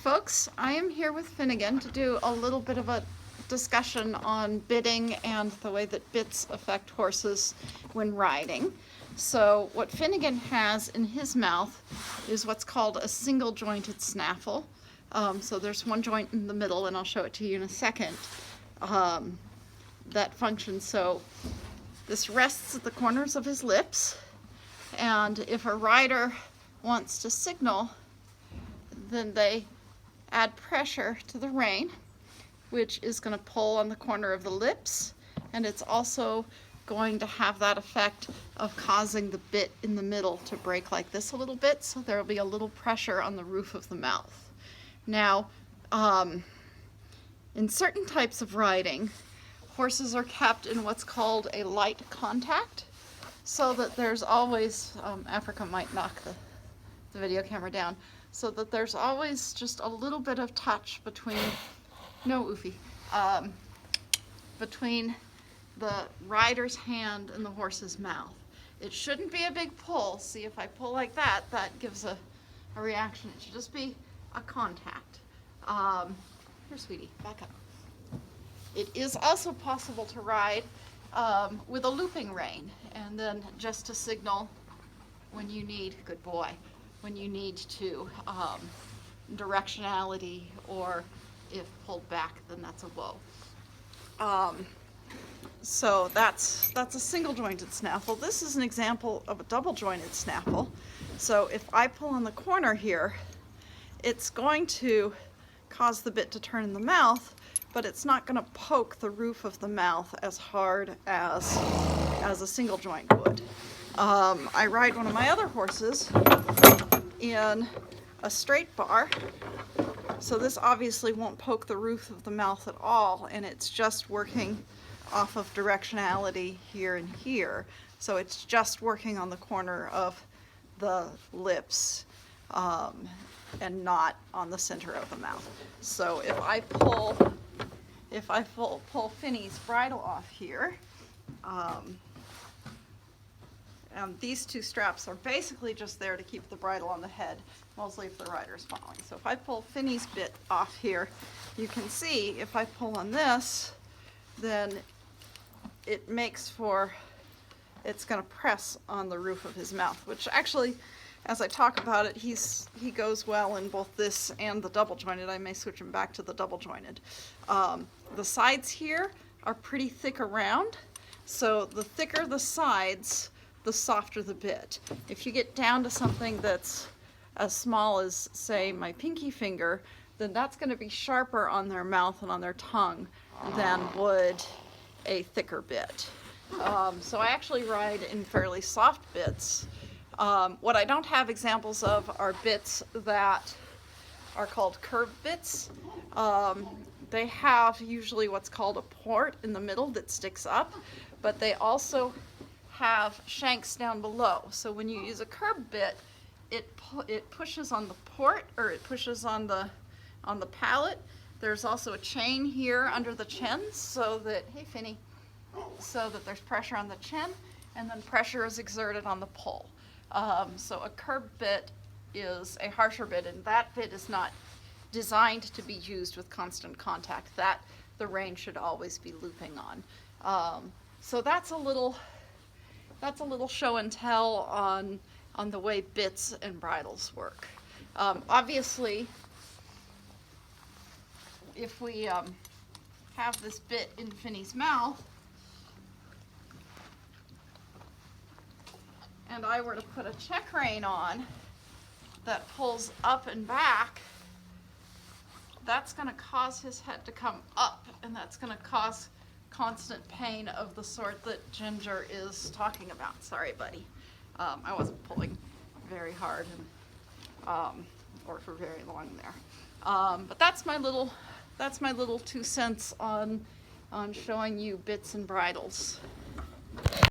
folks, I am here with Finnegan to do a little bit of a discussion on bitting and the way that bits affect horses when riding. So what Finnegan has in his mouth is what's called a single jointed snaffle. So there's one joint in the middle, and I'll show it to you in a second, that functions. So this rests at the corners of his lips, and if a rider wants to signal, then they add pressure to the rein, which is going to pull on the corner of the lips, and it's also going to have that effect of causing the bit in the middle to break like this a little bit, so there will be a little pressure on the roof of the mouth. Now, in certain types of riding, horses are kept in what's called a light contact, so that there's always, Africa might knock the video camera down, so that there's always just a little bit of touch between, between the rider's hand and the horse's mouth. It shouldn't be a big pull. See, if I pull like that, that gives a reaction. It should just be a contact. Here, sweetie, back up. It is also possible to ride with a looping rein, and then just to signal when you need, good boy, when you need to directionality, or if pulled back, then that's a whoa. So that's a single jointed snaffle. This is an example of a double jointed snaffle. So if I pull on the corner here, it's going to cause the bit to turn in the mouth, but it's not going to poke the roof of the mouth as hard as a single joint would. I ride one of my other horses in a straight bar, so this obviously won't poke the roof of the mouth at all, and it's just working off of directionality here and here. So it's just working on the corner of the lips and not on the center of the mouth. So if I pull Finny's bridle off here, these two straps are basically just there to keep the bridle on the head, mostly if the rider is following. So if I pull Finny's bit off here, you can see if I pull on this, then it makes for, it's going to press on the roof of his mouth, which actually, as I talk about it, he goes well in both this and the double jointed. I may switch him back to the double jointed. The sides here are pretty thick around, so the thicker the sides, the softer the bit. If you get down to something that's as small as, say, my pinky finger, then that's going to be sharper on their mouth and on their tongue than would a thicker bit. So I actually ride in fairly soft bits. What I don't have examples of are bits that are called curved bits. They have usually what's called a port in the middle that sticks up, but they also have shanks down below. So when you use a curved bit, it pushes on the port, or it pushes on the palate. There's also a chain here under the chin, so that, hey Finny, so that there's pressure on the chin, and then pressure is exerted on the pull. So a curved bit is a harsher bit, and that bit is not designed to be used with constant contact. That the rein should always be looping on. So that's a little show and tell on the way bits and bridles work. Obviously, if we have this bit in Finny's mouth, and I were to put a check rein on that pulls up and back, that's going to cause his head to come up, and that's going to cause constant pain of the sort that Ginger is talking about. Sorry, buddy. I wasn't pulling very hard or for very long there. But that's my little 2 cents on showing you bits and bridles.